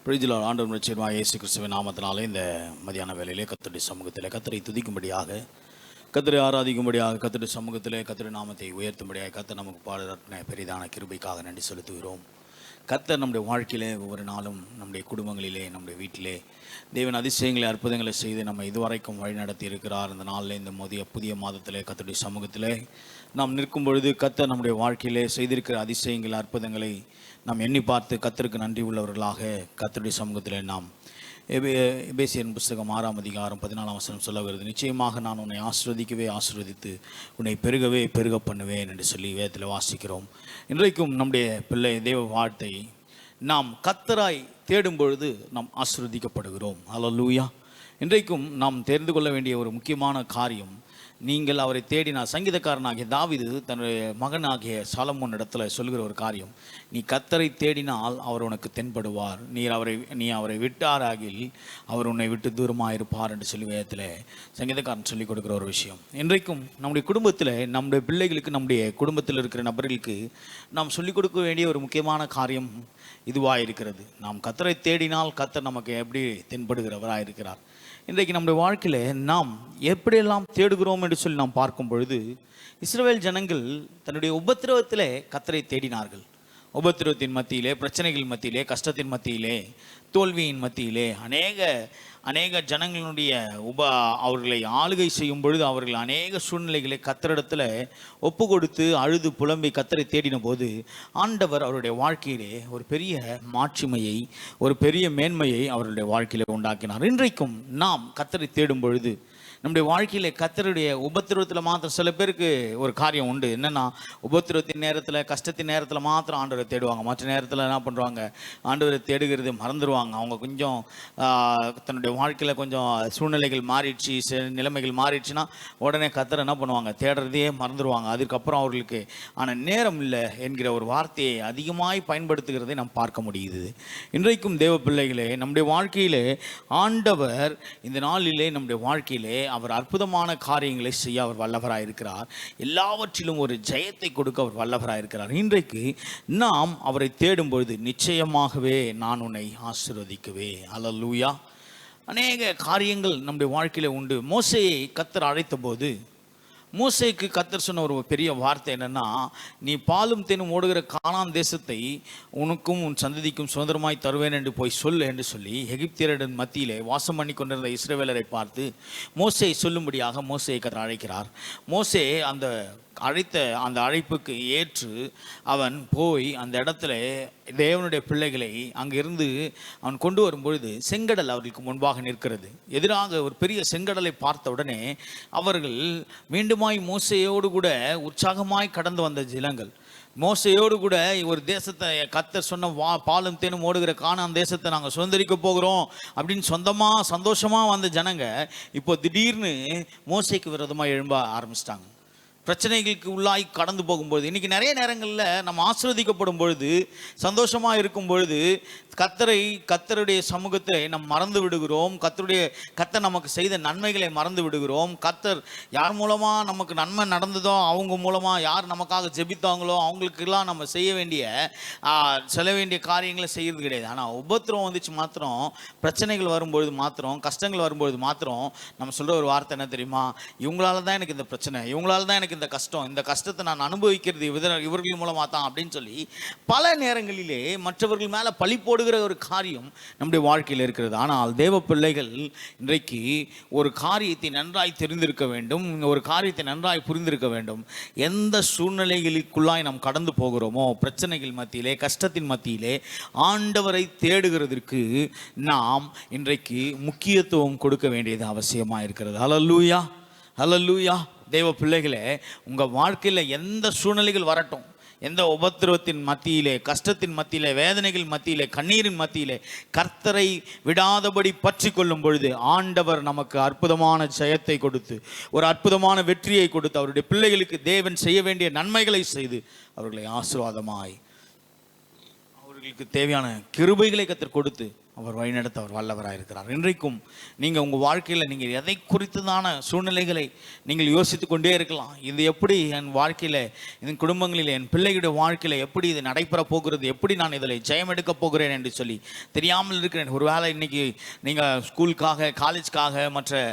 பிரிஜில் ஆண்டவர் நிச்சயமாக இயேசு கிறிஸ்துவின் நாமத்தினாலே இந்த மதியான வேளையிலே கர்த்தருடைய சமூகத்திலே கர்த்தரை துதிக்கும்படியாக, கர்த்தரை ஆராதிக்கும்படியாக, கர்த்தருடைய சமூகத்திலே கர்த்தருடைய நாமத்தை உயர்த்தும்படியாக கர்த்தர் நமக்கு பாடுற பெரிதான கிருபைக்காக நன்றி செலுத்துகிறோம். கர்த்தர் நம்முடைய வாழ்க்கையிலே ஒவ்வொரு நாளும் நம்முடைய குடும்பங்களிலே நம்முடைய வீட்டிலே தேவன் அதிசயங்களை அற்புதங்களை செய்து நம்ம இதுவரைக்கும் வழி நடத்தி இருக்கிறார். இந்த நாளில் இந்த புதிய மாதத்திலே கர்த்தருடைய சமூகத்திலே நாம் நிற்கும் பொழுது கர்த்தர் நம்முடைய வாழ்க்கையிலே செய்திருக்கிற அதிசயங்கள் அற்புதங்களை நாம் எண்ணி பார்த்து கர்த்தருக்கு நன்றி உள்ளவர்களாக கர்த்தருடைய சமூகத்திலே நாம் எபேசியர் புஸ்தகம் 6ஆம் அதிகாரம் 14ஆம் வசனம் சொல்லுகிறது, நிச்சயமாக நான் உன்னை ஆசீர்வதித்து உன்னை பெருக பண்ணுவேன் என்று சொல்லி வேதத்தில் வாசிக்கிறோம். இன்றைக்கும் நம்முடைய பிள்ளை தேவ வார்த்தை நாம் கர்த்தராய் தேடும் பொழுது நாம் ஆசீர்வதிக்கப்படுகிறோம். அல்லேலூயா. இன்றைக்கும் நாம் தெரிந்து கொள்ள வேண்டிய ஒரு முக்கியமான காரியம், நீங்கள் அவரை தேடினார். சங்கீதக்காரனாகிய தாவீது தன்னுடைய மகனாகிய சாலமோன் இடத்துல சொல்கிற ஒரு காரியம், நீ கர்த்தரை தேடினால் அவர் உனக்கு தென்படுவார், நீ அவரை விட்டாராகில் அவர் உன்னை விட்டு தூரமாக இருப்பார் என்று சொல்லி வேதத்தில் சங்கீதக்காரன் சொல்லிக் கொடுக்குற ஒரு விஷயம். இன்றைக்கும் நம்முடைய குடும்பத்தில் நம்முடைய பிள்ளைகளுக்கு நம்முடைய குடும்பத்தில் இருக்கிற நபர்களுக்கு நாம் சொல்லிக் கொடுக்க வேண்டிய ஒரு முக்கியமான காரியம் இதுவாக இருக்கிறது. நாம் கர்த்தரை தேடினால் கர்த்தர் நமக்கு எப்படி தென்படுகிறவராக இருக்கிறார். இன்றைக்கு நம்முடைய வாழ்க்கையில் நாம் எப்படியெல்லாம் தேடுகிறோம் என்று சொல்லி நாம் பார்க்கும் பொழுது, இஸ்ரவேல் ஜனங்கள் தன்னுடைய உபத்திரவத்திலே கர்த்தரை தேடினார்கள். உபத்திரவத்தின் மத்தியிலே, பிரச்சனைகள் மத்தியிலே, கஷ்டத்தின் மத்தியிலே, தோல்வியின் மத்தியிலே அநேக ஜனங்களுடைய அவர்களை ஆளுகை செய்யும் பொழுது அவர்கள் அநேக சூழ்நிலைகளை கர்த்தரிடத்தில் ஒப்பு கொடுத்து அழுது புலம்பி கர்த்தரை தேடின போது ஆண்டவர் அவருடைய வாழ்க்கையிலே ஒரு பெரிய மாட்சிமையை, ஒரு பெரிய மேன்மையை அவருடைய வாழ்க்கையிலே உண்டாக்கினார். இன்றைக்கும் நாம் கர்த்தரை தேடும் பொழுது நம்முடைய வாழ்க்கையில் கர்த்தருடைய உபத்திரவத்தில் மாத்திரம், சில பேருக்கு ஒரு காரியம் உண்டு, என்னென்னா உபத்திரவத்தின் நேரத்தில், கஷ்டத்தின் நேரத்தில் மாத்திரம் ஆண்டவரை தேடுவாங்க. மற்ற நேரத்தில் என்ன பண்ணுவாங்க, ஆண்டவரை தேடுகிறது மறந்துடுவாங்க. அவங்க கொஞ்சம் தன்னுடைய வாழ்க்கையில் கொஞ்சம் சூழ்நிலைகள் மாறிடுச்சு, நிலைமைகள் மாறிடுச்சுன்னா உடனே கர்த்தரை என்ன பண்ணுவாங்க, தேடுறதையே மறந்துடுவாங்க. அதுக்கப்புறம் அவர்களுக்கு ஆனால் நேரம் இல்லை என்கிற ஒரு வார்த்தையை அதிகமாய் பயன்படுத்துகிறதை நாம் பார்க்க முடியுது. இன்றைக்கும் தேவ பிள்ளைகளே, நம்முடைய வாழ்க்கையிலே ஆண்டவர் இந்த நாளிலே நம்முடைய வாழ்க்கையிலே அவர் அற்புதமான காரியங்களை செய்ய அவர் வல்லவராக இருக்கிறார். எல்லாவற்றிலும் ஒரு ஜெயத்தை கொடுக்க அவர் வல்லவராக இருக்கிறார். இன்றைக்கு நாம் அவரை தேடும் பொழுது நிச்சயமாகவே நான் உன்னை ஆசீர்வதிக்குவேன். அல்லேலூயா. அநேக காரியங்கள் நம்முடைய வாழ்க்கையில உண்டு. மோசேயை கர்த்தர் அழைத்த போது மோசேக்கு கர்த்தர் சொன்ன ஒரு பெரிய வார்த்தை என்னன்னா, நீ பாலும் தேனும் ஓடுகிற கானான் தேசத்தை உனக்கும் உன் சந்ததிக்கும் சுதந்திரமாய் தருவேன் என்று போய் சொல்லு என்று சொல்லி எகிப்தியரின் மத்தியிலே வாசம் பண்ணி கொண்டிருந்த இஸ்ரவேலரை பார்த்து மோசே சொல்லும்படியாக மோசேயை கர்த்தர் அழைக்கிறார். மோசே அழைத்த அந்த அழைப்புக்கு ஏற்று அவன் போய் அந்த இடத்துல தேவனுடைய பிள்ளைகளை அங்கிருந்து அவன் கொண்டு வரும்பொழுது செங்கடல் அவர்களுக்கு முன்பாக நிற்கிறது. எதிராக ஒரு பெரிய செங்கடலை பார்த்த உடனே அவர்கள் மீண்டுமாய் மோசையோடு கூட உற்சாகமாய் கடந்து வந்த ஜனங்கள், மோசையோடு கூட ஒரு தேசத்தை கர்த்தர் சொன்ன பாலும் தேனும் ஓடுகிற கானான் தேசத்தை நாங்கள் சுதந்திரிக்க போகிறோம் அப்படின்னு சந்தோஷமாக வந்த ஜனங்க இப்போ திடீர்னு மோசைக்கு விரோதமாக எழும்ப ஆரம்பிச்சிட்டாங்க. பிரச்சனைகளுக்கு உள்ளாய் கடந்து போகும்பொழுது, இன்றைக்கி நிறைய நேரங்களில் நம்ம ஆசீர்வதிக்கப்படும் பொழுது, சந்தோஷமாக இருக்கும் பொழுது கர்த்தருடைய சமூகத்தை நாம் மறந்து விடுகிறோம். கர்த்தர் நமக்கு செய்த நன்மைகளை மறந்து விடுகிறோம். கர்த்தர் யார் மூலமாக நமக்கு நன்மை நடந்ததோ, அவங்க மூலமாக யார் நமக்காக ஜெபித்தாங்களோ அவங்களுக்கெல்லாம் நம்ம செய்ய வேண்டிய காரியங்களை செய்கிறது கிடையாது. ஆனால் உபத்திரம் வந்துச்சு மாத்திரம், பிரச்சனைகள் வரும்பொழுது மாத்திரம், கஷ்டங்கள் வரும்பொழுது மாத்திரம் நம்ம சொல்கிற ஒரு வார்த்தை என்ன தெரியுமா, இவங்களால தான் எனக்கு இந்த பிரச்சனை, இவங்களால தான் எனக்கு இந்த கஷ்டத்தை நான் அனுபவிக்கிறது இவர்கள் மூலமாக தான் அப்படின்னு சொல்லி பல நேரங்களிலே மற்றவர்கள் மேலே பழி போடுகிற ஒரு காரியம் நம்முடைய வாழ்க்கையில் இருக்கிறது. ஆனால் தேவ பிள்ளைகள் இன்றைக்கு ஒரு காரியத்தை நன்றாய் தெரிந்திருக்க வேண்டும், ஒரு காரியத்தை நன்றாய் புரிந்திருக்க வேண்டும். எந்த சூழ்நிலைகளுக்குள்ளாய் நாம் கடந்து போகிறோமோ, பிரச்சனைகள் மத்தியிலே, கஷ்டத்தின் மத்தியிலே ஆண்டவரை தேடுகிறதற்கு நாம் இன்றைக்கு முக்கியத்துவம் கொடுக்க வேண்டியது அவசியமாக இருக்கிறது. அல்லேலூயா, அல்லேலூயா. தேவ பிள்ளைகளே, உங்கள் வாழ்க்கையில் எந்த சூழ்நிலைகள் வரட்டும், எந்த உபத்திரவத்தின் மத்தியிலே, கஷ்டத்தின் மத்தியிலே, வேதனைகள் மத்தியிலே, கண்ணீரின் மத்தியிலே கர்த்தரை விடாதபடி பற்றி கொள்ளும் பொழுது ஆண்டவர் நமக்கு அற்புதமான ஜெயத்தை கொடுத்து, ஒரு அற்புதமான வெற்றியை கொடுத்து, அவருடைய பிள்ளைகளுக்கு தேவன் செய்ய வேண்டிய நன்மைகளை செய்து அவர்களை ஆசீர்வாதமாய் அவர்களுக்கு தேவையான கிருபைகளை கர்த்தர் கொடுத்து அவர் வழிநடத்த அவர் வல்லவராக இருக்கிறார். இன்றைக்கும் நீங்கள் உங்கள் வாழ்க்கையில் நீங்கள் எதை குறித்ததான சூழ்நிலைகளை நீங்கள் யோசித்து கொண்டே இருக்கலாம். இது எப்படி என் வாழ்க்கையில், என் குடும்பங்களில், என் பிள்ளைகளுடைய வாழ்க்கையில் எப்படி இது நடைபெற போகிறது, எப்படி நான் இதில் ஜெயம் எடுக்க போகிறேன் என்று சொல்லி தெரியாமல் இருக்கிறேன். ஒரு வேளை இன்றைக்கி நீங்கள் ஸ்கூலுக்காக, காலேஜுக்காக, மற்ற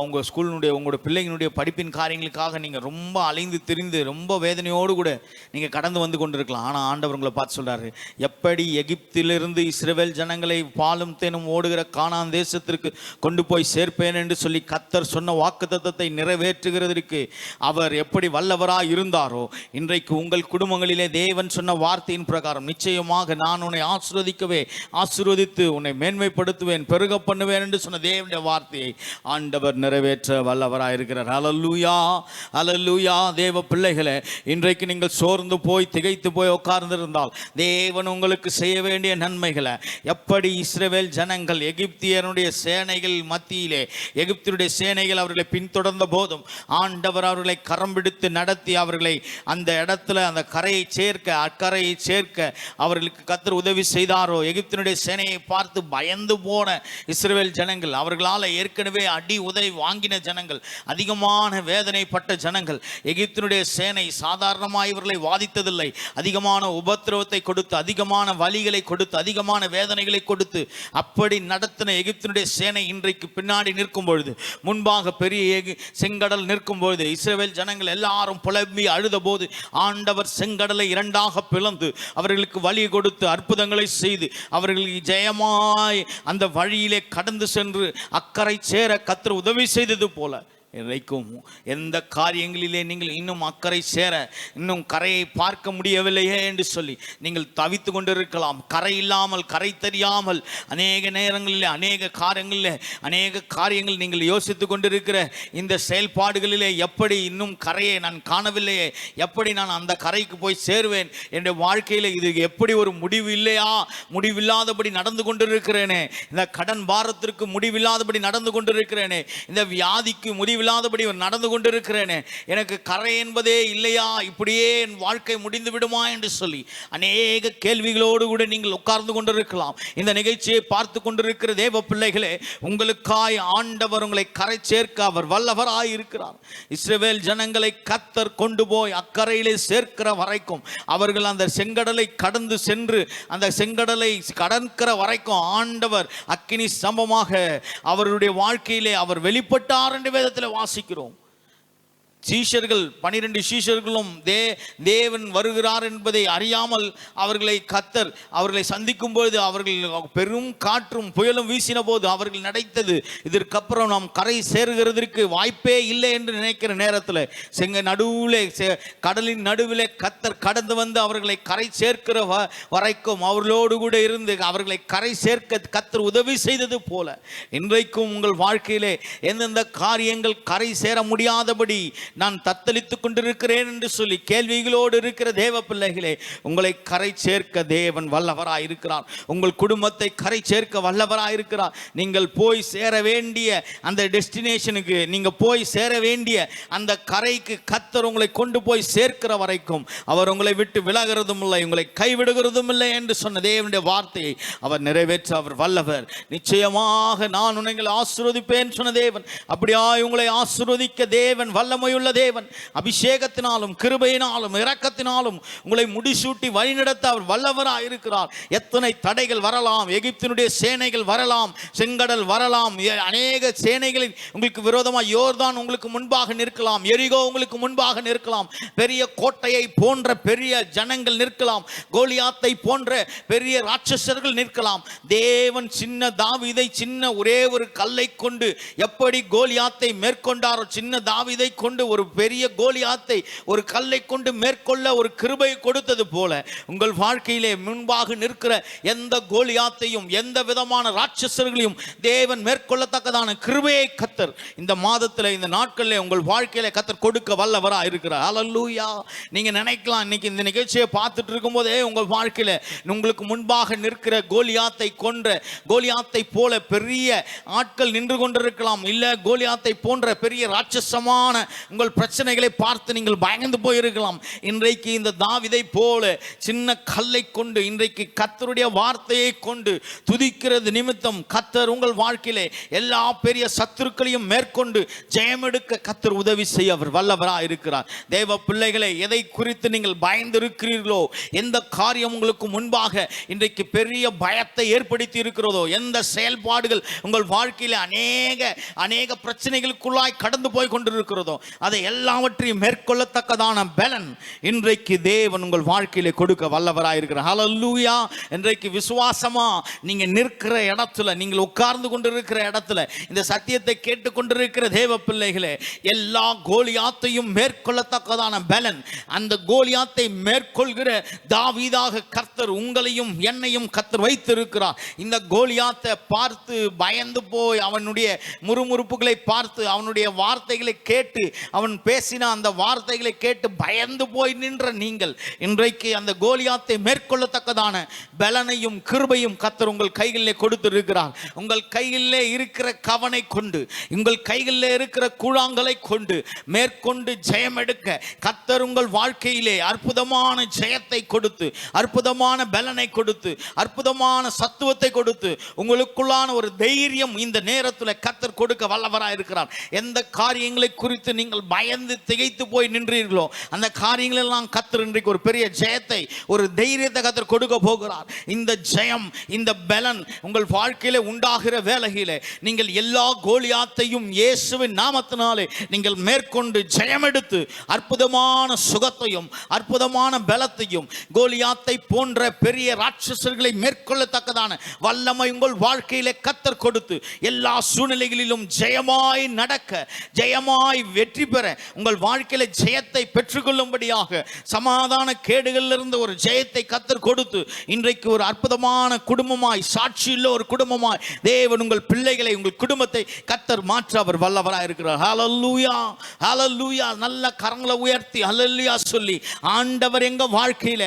உங்கள் ஸ்கூலினுடைய உங்களோட பிள்ளைகளுடைய படிப்பின் காரியங்களுக்காக நீங்கள் ரொம்ப அலைந்து திரிந்து ரொம்ப வேதனையோடு கூட நீங்கள் கடந்து வந்து கொண்டிருக்கலாம். ஆனால் ஆண்டவர் உங்களை பார்த்து சொல்கிறாரு, எப்படி எகிப்திலிருந்து இஸ்ரவேல் ஜனங்களை பாலும் தேனும் ஓடுகிற கானான் தேசத்திற்கு கொண்டு போய் சேர்ப்பேன் என்று சொல்லி கர்த்தர் சொன்ன வாக்குத்தத்தத்தை நிறைவேற்றுகிறதற்கு அவர் எப்படி வல்லவராய் இருந்தாரோ, இன்றைக்கு உங்கள் குடும்பங்களிலே தேவன் சொன்ன வார்த்தையின் பிரகாரம் நிச்சயமாக நான் உன்னை ஆசீர்வதித்து உன்னை மேன்மைப்படுத்துவேன், பெருக பண்ணுவேன் என்று சொன்ன தேவனுடைய வார்த்தையை ஆண்டவர் நிறைவேற்ற வல்லவராய் இருக்கிறார். ஹல்லேலூயா, ஹல்லேலூயா. தேவ பிள்ளைகளே, இன்றைக்கு நீங்கள் சோர்ந்து போய் திகைத்து போய் உட்கார்ந்திருந்தால் தேவன் உங்களுக்கு செய்ய வேண்டிய நன்மைகளை, எப்படி இஸ்ரவேல் ஜனங்கள் எகிப்தியருடைய சேனைகள் மத்தியிலே, எகிப்தியருடைய சேனைகள் அவர்களை பின்தொடர்ந்த போதும் ஆண்டவர் அவர்களை கரம் பிடித்து நடத்தி அவர்களை அந்த இடத்துல அந்த கரையை சேர்க்க, அக்கரையை சேர்க்க அவர்களுக்கு கர்த்தர் உதவி செய்தாரோ, எகிப்தியருடைய சேனையை பார்த்து பயந்து போன இஸ்ரவேல் ஜனங்கள், அவர்களால் ஏற்கனவே அடி உதவி வாங்கின ஜனங்கள், அதிகமான வேதனைப்பட்ட ஜனங்கள், எகிப்தியருடைய சேனை சாதாரணமாக இவர்களை வாதித்ததில்லை. அதிகமான உபத்திரவத்தை கொடுத்து, அதிகமான வலிகளை கொடுத்து, அதிகமான வேதனைகளை கொடுத்து அப்படி நடத்தின எகிப்தினுடைய சேனை இன்றைக்கு பின்னாடி நிற்கும் பொழுது, முன்பாக பெரிய செங்கடல் நிற்கும் பொழுது, இஸ்ரவேல் ஜனங்கள் எல்லாரும் புலம்பி அழுத போது ஆண்டவர் செங்கடலை இரண்டாக பிளந்து அவர்களுக்கு வழி கொடுத்து அற்புதங்களை செய்து அவர்களுக்கு ஜெயமாய் அந்த வழியிலே கடந்து சென்று அக்கறை சேர கர்த்தர் உதவி செய்தது போல, இன்றைக்கும் எந்த காரியங்களிலே நீங்கள் இன்னும் அக்கறை சேர, இன்னும் கரையை பார்க்க முடியவில்லையே என்று சொல்லி நீங்கள் தவித்து கொண்டிருக்கலாம். கரை இல்லாமல், கரை தெரியாமல் அநேக நேரங்களிலே, அநேக காரியங்கள் நீங்கள் யோசித்து கொண்டிருக்கிற இந்த செயல்பாடுகளிலே, எப்படி இன்னும் கரையை நான் காணவில்லையே, எப்படி நான் அந்த கரைக்கு போய் சேருவேன், என்ற வாழ்க்கையில் இது எப்படி ஒரு முடிவு இல்லையா, முடிவில்லாதபடி நடந்து கொண்டிருக்கிறேனே, இந்த கடன் பாரத்திற்கு முடிவில்லாதபடி நடந்து கொண்டிருக்கிறேனே, இந்த வியாதிக்கு முடிவில்லாதபடி நடந்து கொண்டிருக்கிறேனே, எனக்கு கரை என்பதே இல்லையா, இப்படியே என் வாழ்க்கை முடிந்து விடுமா என்று சொல்லி அநேக கேள்விகளோடு கூட நீங்கள் உட்கார்ந்து கொண்டிருக்கலாம். இந்த நிகழ்ச்சியை பார்த்து கொண்டிருக்கிற தேவ பிள்ளைகளே, உங்களுக்காய் ஆண்டவர் உங்களை கரை சேர்க்க அவர் வல்லவராய் இருக்கிறார். இஸ்ரவேல் ஜனங்களை கர்த்தர் கொண்டு போய் அக்கறையிலே சேர்க்கிற வரைக்கும், அவர்கள் அந்த செங்கடலை கடந்து சென்று அந்த செங்கடலை கடக்கிற வரைக்கும் ஆண்டவர் அக்கினி ஸ்தம்பமாக அவருடைய வாழ்க்கையிலே அவர் வெளிப்பட்டார் என்று வேதத்தில் வாசிக்கிறோம். சீஷர்கள் 12 சீஷர்களும் தேவன் வருகிறார் என்பதை அறியாமல் அவர்களை சந்திக்கும் பொழுது, அவர்கள் பெரும் காற்றும் புயலும் வீசின போது அவர்கள் நினைத்தது, இதற்கப்புறம் நாம் கரை சேருகிறதற்கு வாய்ப்பே இல்லை என்று நினைக்கிற நேரத்தில் கடலின் நடுவிலே கர்த்தர் கடந்து வந்து அவர்களை கரை சேர்க்கிற வரைக்கும் அவர்களோடு கூட இருந்து அவர்களை கரை சேர்க்க கர்த்தர் உதவி செய்தது போல, இன்றைக்கும் உங்கள் வாழ்க்கையிலே எந்தெந்த காரியங்கள் கரை சேர முடியாதபடி நான் தத்தளித்துக் கொண்டிருக்கிறேன் என்று சொல்லி கேள்விகளோடு இருக்கிற தேவ பிள்ளைகளே, உங்களை கரை சேர்க்க தேவன் வல்லவராய் இருக்கிறார். உங்கள் குடும்பத்தை கரை சேர்க்க வல்லவராய் இருக்கிறார். நீங்கள் போய் சேர வேண்டிய அந்த டெஸ்டினேஷனுக்கு, நீங்க போய் சேர வேண்டிய அந்த கரைக்கு கர்த்தர் உங்களை கொண்டு போய் சேர்க்கிற வரைக்கும் அவர் உங்களை விட்டு விலகிறதும் இல்லை, உங்களை கைவிடுகிறதும் இல்லை என்று சொன்ன தேவனுடைய வார்த்தையை அவர் நிறைவேற்ற அவர் வல்லவர். நிச்சயமாக நான் உங்களை ஆசீர்வதிப்பேன் சொன்ன தேவன் அப்படியாய் உங்களை ஆசீர்வதிக்க தேவன் வல்லமையுள்ள தேவன். அபிஷேகத்தினாலும் கிருபையினாலும் இரக்கத்தினாலும் உங்களை முடிசூட்டி வழிநடத்த அவர் வல்லவராய் இருக்கிறார். எத்தனை தடைகள் வரலாம், எகிப்தினுடைய சேனைகள் வரலாம், செங்கடல் வரலாம், அநேக சேனைகளில் உங்களுக்கு விரோதமாக யோர்தான் உங்களுக்கு முன்பாக நிற்கலாம், எரிகோ உங்களுக்கு முன்பாக நிற்கலாம், பெரிய கோட்டையை போன்ற பெரிய ஜனங்கள் நிற்கலாம், கோலியாத்தை போன்ற பெரிய ராட்சசர்கள் நிற்கலாம். தேவன் சின்ன தாவீதை சின்ன ஒரே ஒரு கல்லை கொண்டு எப்படி கோலியாத்தை மேற்கொண்டாரோ, சின்ன தாவீதை கொண்டு ஒரு பெரிய கோலியாத்தை ஒரு கல்லை கொண்டு மேற்கொள்ள ஒரு கிருபை கொடுத்தது போல, உங்கள் வாழ்க்கையிலே முன்பாக நிற்கிற எந்த கோலியாத்தையும் எந்த விதமான ராட்சசர்களையும் தேவன் மேற்கொள்ளத்தக்கதான கிருபையை கர்த்தர் இந்த மாதத்தில், இந்த நாட்களில் உங்கள் வாழ்க்கையில கர்த்தர் கொடுக்க வல்லவராக இருக்கிறார். ஹல்லேலூயா. நீங்க நினைக்கலாம், இன்னைக்கு இந்த நிகழ்ச்சியை பார்த்துட்டு இருக்கும் போதே உங்கள் வாழ்க்கையில உங்களுக்கு முன்பாக நிற்கிற கோலியாத்தை கொன்ற, கோலியாத்தை போல பெரிய ஆட்கள் நின்று கொண்டிருக்கலாம், இல்ல கோலியாத்தை போன்ற பெரிய ராட்சசமான உங்கள் பிரச்சனைகளை பார்த்து நீங்கள் பயந்து போயிருக்கலாம். இன்றைக்கு இந்த தாவீதை போல சின்ன கல்லை கொண்டு இன்றைக்கு கர்த்தருடைய வார்த்தையை கொண்டு துதிக்கிறது நிமித்தம் கர்த்தர் உங்கள் வாழ்க்கையிலே எல்லா பெரிய சத்துருக்களையும் மேற்கொண்டு ஜெயமெடுக்க கர்த்தர் உதவி செய்ய அவர் வல்லவராக இருக்கிறார். தேவ பிள்ளைகளை, எதை குறித்து நீங்கள் பயந்து இருக்கிறீர்களோ, எந்த காரியம் உங்களுக்கு முன்பாக இன்றைக்கு பெரிய பயத்தை ஏற்படுத்தி இருக்கிறதோ, எந்த செயல்பாடுகள் உங்கள் வாழ்க்கையில் அநேக பிரச்சனைகளுக்குள்ளாய் கடந்து போய் கொண்டிருக்கிறதோ, அதை எல்லாவற்றையும் மேற்கொள்ளத்தக்கதான பலன் இன்றைக்கு தேவன் உங்கள் வாழ்க்கையிலே கொடுக்க வல்லவராக இருக்கிறார். ஹல்லேலூயா. இன்றைக்கு விசுவாசமா நீங்க நிற்கிற இடத்துல, நீங்கள் உட்கார்ந்து கொண்டிருக்கிற இடத்துல, இந்த சத்தியத்தை கேட்டுக்கொண்டிருக்கிற தேவ பிள்ளைகளே, எல்லா கோலியாத்தையும் மேற்கொள்ளத்தக்கதான பலன், அந்த கோலியாத்தை மேற்கொள்கிற தாவீதாக கர்த்தர் உங்களையும் என்னையும் கர்த்தர் வைத்திருக்கிறார். இந்த கோலியாத்தை பார்த்து பயந்து போய் அவனுடைய முறுமுறுப்புகளை பார்த்து அவனுடைய வார்த்தைகளை கேட்டு அவன் பேசின அந்த வார்த்தைகளை கேட்டு பயந்து போய் நின்ற நீங்கள் இன்றைக்கு அந்த கோலியாத்தை மேற்கொள்ளத்தக்கதான பலனையும் கிருபையும் கர்த்தர் உங்கள் கைகளிலே கொடுத்திருக்கிறார். உங்கள் கைகளிலே இருக்கிற கவனை கொண்டு, உங்கள் கைகளிலே இருக்கிற கூழாங்கலை கொண்டு மேற்கொண்டு ஜெயம் எடுக்க கர்த்தர் உங்கள் வாழ்க்கையிலே அற்புதமான ஜெயத்தை கொடுத்து, அற்புதமான பலனை கொடுத்து, அற்புதமான சத்துவத்தை கொடுத்து, உங்களுக்குள்ளான ஒரு தைரியம் இந்த நேரத்தில் கர்த்தர் கொடுக்க வல்லவராக இருக்கிறார். எந்த காரியங்களை குறித்து நீங்கள் பயந்து திகைத்து போய் நின்றீர்களோ, அந்த காரியங்களெல்லாம் கர்த்தர் இன்றைக்கு ஒரு பெரிய ஜெயத்தை, ஒரு தைரியத்தை கர்த்தர் கொடுக்க போகிறார். இந்த ஜெயம், இந்த பலன் உங்கள் வாழ்க்கையிலே உண்டாகிற வேளையிலே நீங்கள் எல்லா கோலியாத்தையும் இயேசுவின் நாமத்தினாலே நீங்கள் மேற்கொண்டு ஜெயம் எடுத்து அற்புதமான சுகத்தையும் அற்புதமான பலத்தையும், கோலியாத்தை போன்ற பெரிய ராட்சசர்களை மேற்கொள்ளத்தக்கதான வல்லமை உங்கள் வாழ்க்கையிலே கர்த்தர் கொடுத்து எல்லா சூழ்நிலைகளிலும் ஜெயமாய் நடக்க, ஜெயமாய் வெற்றி பெற, உங்கள் வாழ்க்கையில ஜெயத்தை பெற்றுக்கொள்ளும்படியாக சமாதான கேடுகளிலிருந்து ஒரு ஜெயத்தை கர்த்தர் கொடுத்து இன்றைக்கு ஒரு அற்புதமான குடும்பமாய், சாட்சியுள்ள ஒரு குடும்பமாய் தேவன் உங்கள் பிள்ளைகளை, உங்கள் குடும்பத்தை கர்த்தர் மாற்ற அவர் வல்லவராக இருக்கிறார். ஹல்லேலூயா, ஹல்லேலூயா. நல்ல கரங்களை உயர்த்தி ஹல்லேலூயா சொல்லி, ஆண்டவர் எங்க வாழ்க்கையில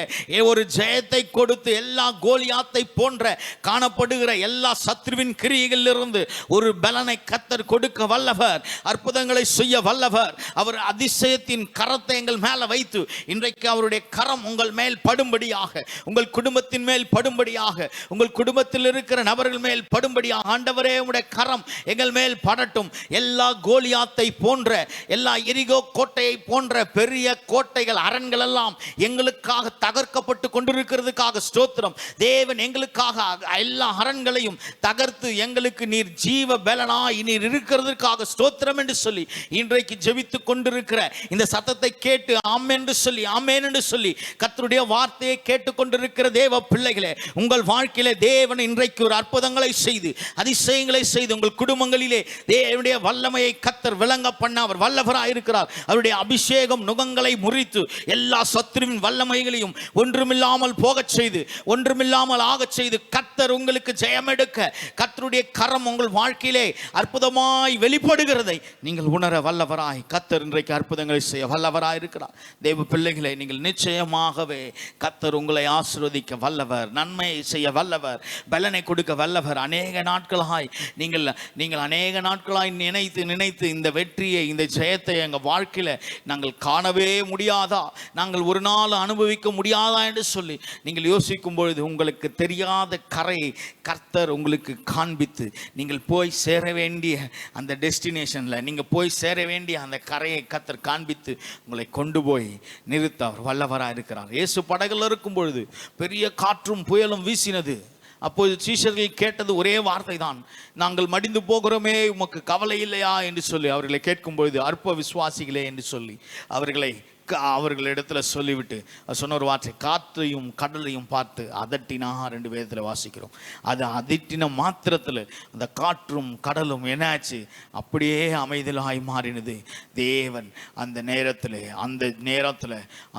ஒரு ஜெயத்தை கொடுத்து எல்லா கோலியாத்தை போன்ற காணப்படுகிற எல்லா சத்ருவின் கிரியைகளிலிருந்து ஒரு பலனை கர்த்தர் கொடுக்க வல்லவர், அற்புதங்களை செய்ய வல்லவர். அவர் அதிசயத்தின் கரத்தை எங்கள் மேல வைத்து இன்றைக்கு அவருடைய கரம் உங்கள் மேல் படும்படியாக, உங்கள் குடும்பத்தின் மேல் படும்படியாக, உங்கள் குடும்பத்தில் இருக்கிற நபர்கள் மேல் படும்படியாக, ஆண்டவரே உம்முடைய கரம் எங்கள் மேல் படட்டும். எல்லா கோலியாத்தை போன்ற, எல்லா எரிகோ கோட்டையை போன்ற பெரிய கோட்டைகள், அரண்கள் எல்லாம் எங்களுக்காக தகர்க்கப்பட்டு கொண்டிருக்கிறதுக்காக ஸ்தோத்திரம். தேவன் எங்களுக்காக எல்லா அரண்களையும் தகர்த்து எங்களுக்கு நீர் ஜீவ பலனாய் நீர் இருக்கிறதுக்காக ஸ்தோத்திரம் என்று சொல்லி இன்றைக்கு ஜெபித்துக் கொண்டிருக்கிற இந்த சத்தத்தை கேட்டு ஆமென் என்று சொல்லி, ஆமென் என்று சொல்லி கர்த்தருடைய வார்த்தையை கேட்டுக்கொண்டிருக்கிற தேவ பிள்ளைகளே, உங்கள் வாழ்க்கையிலே தேவன் இன்றைக்கு ஒரு அற்புதங்களை செய்து, அதிசயங்களை செய்து உங்கள் குடும்பங்களிலே தேவனுடைய வல்லமையை கர்த்தர் விளங்க பண்ண அவர் வல்லவராக இருக்கிறார். அவருடைய அபிஷேகம் நுகங்களை முறித்து எல்லா சத்துருவின் வல்லமைகளையும் ஒன்றுமில்லாமல் போகச் செய்து, ஒன்றுமில்லாமல் ஆகச் செய்து கர்த்தர் உங்களுக்கு ஜெயம் எடுக்க கர்த்தருடைய கரம் உங்கள் வாழ்க்கையிலே அற்புதமாய் வெளிப்படுகிறதை நீங்கள் உணர வல்லவராய் கர்த்தர் இன்றைக்கு அற்புதங்களை செய்ய வல்லவராய் இருக்கிறார். தேவ பிள்ளைகளை, நீங்கள் நிச்சயமாகவே கர்த்தர் உங்களை ஆசீர்வதிக்க வல்லவர், நன்மை செய்ய வல்லவர், பலனை கொடுக்க வல்லவர். அநேக நாட்களாய் நீங்கள் அநேக நாட்களாய் நினைத்து இந்த வெற்றியை, இந்த ஜெயத்தை எங்கள் வாழ்க்கையில் நாங்கள் காணவே முடியாதா, நாங்கள் ஒரு நாள் அனுபவிக்க முடியாதா என்று சொல்லி நீங்கள் யோசிக்கும் பொழுது உங்களுக்கு தெரியாத கரையை கர்த்தர் உங்களுக்கு காண்பித்து நீங்கள் போய் சேர வேண்டிய அந்த டெஸ்டினேஷனில், நீங்கள் போய் சேர வேண்டிய அந்த கரையை கர்த்தர் காண்பித்து உங்களை கொண்டு போய் நிறுத்த அவர் வல்லவராக இருக்கிறார். இயேசு படகுல இருக்கும் பொழுது பெரிய காற்றும் புயலும் வீசினது. அப்போது சீஷர்கள் கேட்டது ஒரே வார்த்தை தான், நாங்கள் மடிந்து போகிறோமே, உமக்கு கவலை இல்லையா என்று சொல்லி அவர்களை கேட்கும் பொழுது, அற்ப விசுவாசிகளே என்று சொல்லி அவர்களிடத்தில் சொல்லிவிட்டு சொன்ன ஒரு வார்த்தை, காற்றையும் கடலையும் பார்த்து அதட்டினா, 2 வேதத்தில் வாசிக்கிறோம். அது அதட்டின மாத்திரத்தில் அந்த காற்றும் கடலும் என்னாச்சு, அப்படியே அமைதலாய் மாறினது. தேவன் அந்த நேரத்தில்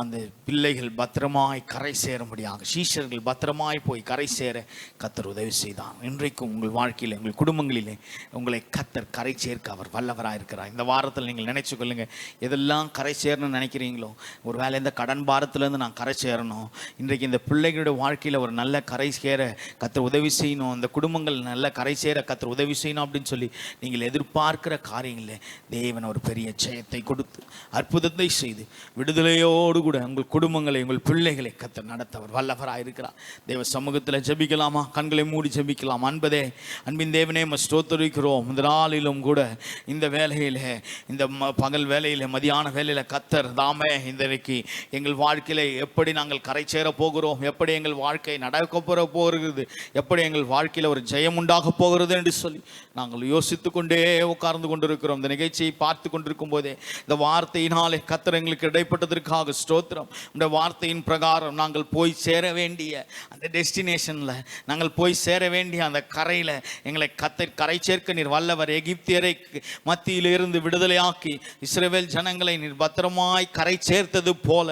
அந்த பிள்ளைகள் பத்திரமாய் கரை சேரும்படியாக, சீஷர்கள் பத்திரமாய் போய் கரை சேர கர்த்தர் உதவி செய்தார். இன்றைக்கும் உங்கள் வாழ்க்கையில், உங்கள் குடும்பங்களிலே உங்களை கர்த்தர் கரை சேர்க்க அவர் வல்லவராக இருக்கிறார். இந்த வாரத்தில் நீங்கள் நினைச்சு கொள்ளுங்க, எதெல்லாம் கரை சேரணும்னு நினைக்கிறீங்களோ இருக்கிறீங்களோ, ஒரு வேளை இந்த கடன் பாரத்திலேருந்து நான் கரை சேரணும், இன்றைக்கு இந்த பிள்ளைகளுடைய வாழ்க்கையில் ஒரு நல்ல கரை சேர கர்த்தர் உதவி செய்யணும், இந்த குடும்பங்கள் நல்ல கரை சேர கர்த்தர் உதவி செய்யணும் அப்படின்னு சொல்லி நீங்கள் எதிர்பார்க்கிற காரியங்களில் தேவன் ஒரு பெரிய ஜெயத்தை கொடுத்து அற்புதத்தை செய்து விடுதலையோடு கூட உங்கள் குடும்பங்களை உங்கள் பிள்ளைகளை கர்த்தர் நடத்தவர் வல்லவராக இருக்கிறார். தேவ சமூகத்தில் ஜெபிக்கலாமா? கண்களை மூடி ஜெபிக்கலாம். அன்பின் தேவனே ஸ்தோத்திரிக்கிறோம். இந்த நாளிலும் கூட இந்த வேலையில், இந்த பகல் வேலையில், மதியான வேலையில் கர்த்தர் தாமே இன்றைக்கு எங்கள் வாழ்க்கையில எப்படி நாங்கள் கரை சேர போகிறோம், எப்படி எங்கள் வாழ்க்கை நடக்க போகிறது, எப்படி எங்கள் வாழ்க்கையில் ஒரு ஜெயம் உண்டாக போகிறது என்று சொல்லி நாங்கள் யோசித்து கொண்டே உட்கார்ந்து கொண்டிருக்கிறோம். இந்த நிகழ்ச்சியை பார்த்து கொண்டிருக்கும் போதே இந்த வார்த்தையினாலே கர்த்தர் எங்களுக்கு இடைப்பட்டதற்காக ஸ்தோத்திரம். இந்த வார்த்தையின் பிரகாரம் நாங்கள் போய் சேர வேண்டிய அந்த டெஸ்டினேஷனில், நாங்கள் போய் சேர வேண்டிய அந்த கரையில் எங்களை கர்த்தர் கரை சேர்க்க நீர் வல்லவர். எகிப்தியரை மத்தியிலிருந்து விடுதலையாக்கி இஸ்ரவேல் ஜனங்களை நீர் பத்திரமாய் கரை சேர்த்தது போல,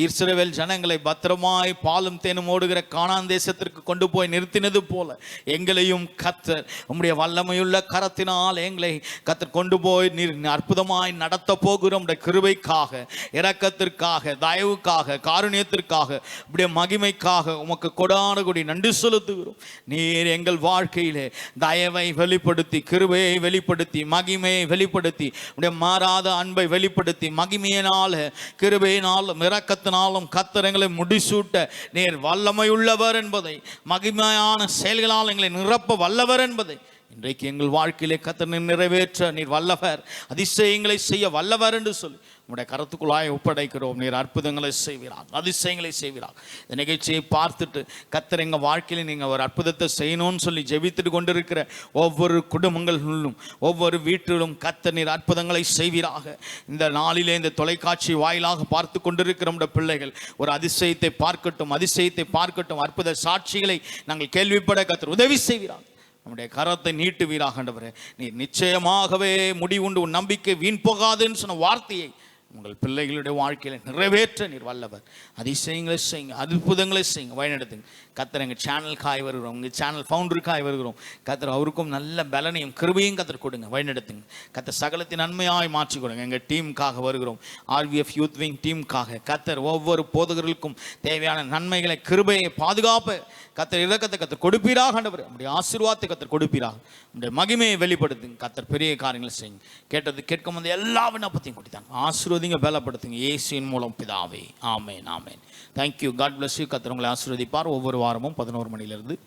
இஸ்ரவேல் ஜனங்களை பத்திரமாய் பாலும் தேனும் ஓடுகிற கானான் தேசத்திற்கு கொண்டு போய் நிறுத்தினது போல எங்களையும் கர்த்தர் உம்முடைய வல்லமையுள்ள கரத்தினால் எங்களை கர்த்தர் கொண்டு போய் நீர் அற்புதமாய் நடத்த போகிற உம்முடைய கிருபைக்காக, இரக்கத்திற்காக, தயவுக்காக, காருண்யத்திற்காக, உம்முடைய மகிமைக்காக உமக்கு கொடான கொடி நன்றி செலுத்துகிறோம். நீர் எங்கள் வாழ்க்கையிலே தயவை வெளிப்படுத்தி, கிருபையை வெளிப்படுத்தி, மகிமையை வெளிப்படுத்தி, உடைய மாறாத அன்பை வெளிப்படுத்தி, மகிமையினால கிருபையினாலும் இரக்கத்தினாலும் கர்த்தர் எங்களை முடிசூட்ட நீர் வல்லமை உள்ளவர் என்பதை, மகிமையான செயல்களால் எங்களை நிரப்ப வல்லவர் என்பதை இன்றைக்கு எங்கள் வாழ்க்கையிலே கர்த்தர் நிறைவேற்ற நீர் வல்லவர், அதிசயங்களை செய்ய வல்லவர் என்று சொல்லி உடைய கரத்துக்குள்ளாய் ஒப்படைக்கிறோம். நீர் அற்புதங்களை செய்வீராக, அதிசயங்களை செய்வீராக. இந்த நிகழ்ச்சியை பார்த்துட்டு கர்த்தர் எங்கள் வாழ்க்கையில் நீங்கள் ஒரு அற்புதத்தை செய்யணும்னு சொல்லி ஜெபித்துட்டு கொண்டிருக்கிற ஒவ்வொரு குடும்பங்களிலும், ஒவ்வொரு வீட்டிலும் கர்த்தர் நீர் அற்புதங்களை செய்வீராக. இந்த நாளிலே இந்த தொலைக்காட்சி வாயிலாக பார்த்து கொண்டிருக்கிற நம்முடைய பிள்ளைகள் ஒரு அதிசயத்தை பார்க்கட்டும், அதிசயத்தை பார்க்கட்டும். அற்புத சாட்சிகளை நாங்கள் கேள்விப்பட கர்த்தர் உதவி செய்வீராக. நம்முடைய கரத்தை நீட்டுவீராக ஆண்டவரே. நீர் நிச்சயமாகவே முடிவுண்டு உன் நம்பிக்கை வீண் போகாதுன்னு சொன்ன வார்த்தையை உங்கள் பிள்ளைகளுடைய வாழ்க்கையில் நிறைவேற்ற நீர் வல்லவர். அதிசயங்களை செய்யுங்க, அற்புதங்களை செய்யுங்க, வழிநடத்துங்க. கர்த்தர் எங்கள் சேனலுக்காய் வருகிறோம், உங்கள் சேனல் ஃபவுண்டருக்காய் வருகிறோம். கர்த்தர் அவருக்கும் நல்ல பலனையும் கிருபையும் கர்த்தர் கொடுங்க, வழிநடத்துங்க. கர்த்தர் சகலத்தின் நன்மையாய் மாற்றி கொடுங்க. எங்கள் டீமுக்காக வருகிறோம், ஆர்விஎஃப் யூத் விங் டீமுக்காக கர்த்தர் ஒவ்வொரு போதகர்களுக்கும் தேவையான நன்மைகளை, கிருபையை, பாதுகாப்பு கர்த்தர் இரக்கத்தை கர்த்தர் கொடுப்பீராக ஆண்டவர். நம்முடைய ஆசீர்வாதத்தை கர்த்தர் கொடுப்பீராக. நம்முடைய மகிமையை வெளிப்படுத்துங்க. கர்த்தர் பெரிய காரியங்களை செய்யுங்க. கேட்டது கேட்கும் போது எல்லா விண்ணப்பத்தையும் கொடுத்தாங்க. ஆசீர்வதிங்க, பலப்படுத்துங்க. இயேசுவின் மூலம் பிதாவே, ஆமென், ஆமென். தேங்க்யூ. God bless you. கர்த்தர் உங்களை ஆசீர்வதிப்பார். ஒவ்வொரு வாரமும் 11 மணியிலிருந்து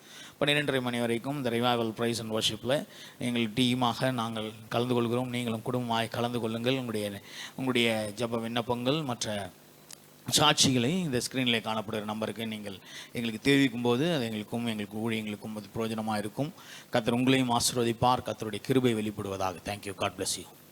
12:30 மணி வரைக்கும் இந்த ரிவைவல் பிரைஸ் அண்ட் வர்ஷிப்பில் எங்கள் டீமாக நாங்கள் கலந்து கொள்கிறோம். நீங்களும் குடும்பமாய் கலந்து கொள்ளுங்கள். உங்களுடைய ஜெப விண்ணப்பங்கள் மற்ற சாட்சிகளை இந்த ஸ்க்ரீனில் காணப்படுகிற நம்பருக்கு நீங்கள் எங்களுக்கு தெரிவிக்கும் போது அது எங்களுக்கு ஊழியங்களுக்கும் அது பிரயோஜனமாக இருக்கும். கர்த்தர் உங்களையும் ஆசீர்வதிப்பார். கர்த்தருடைய கிருபை வெளிப்படுவதாக. தேங்க்யூ. God bless you.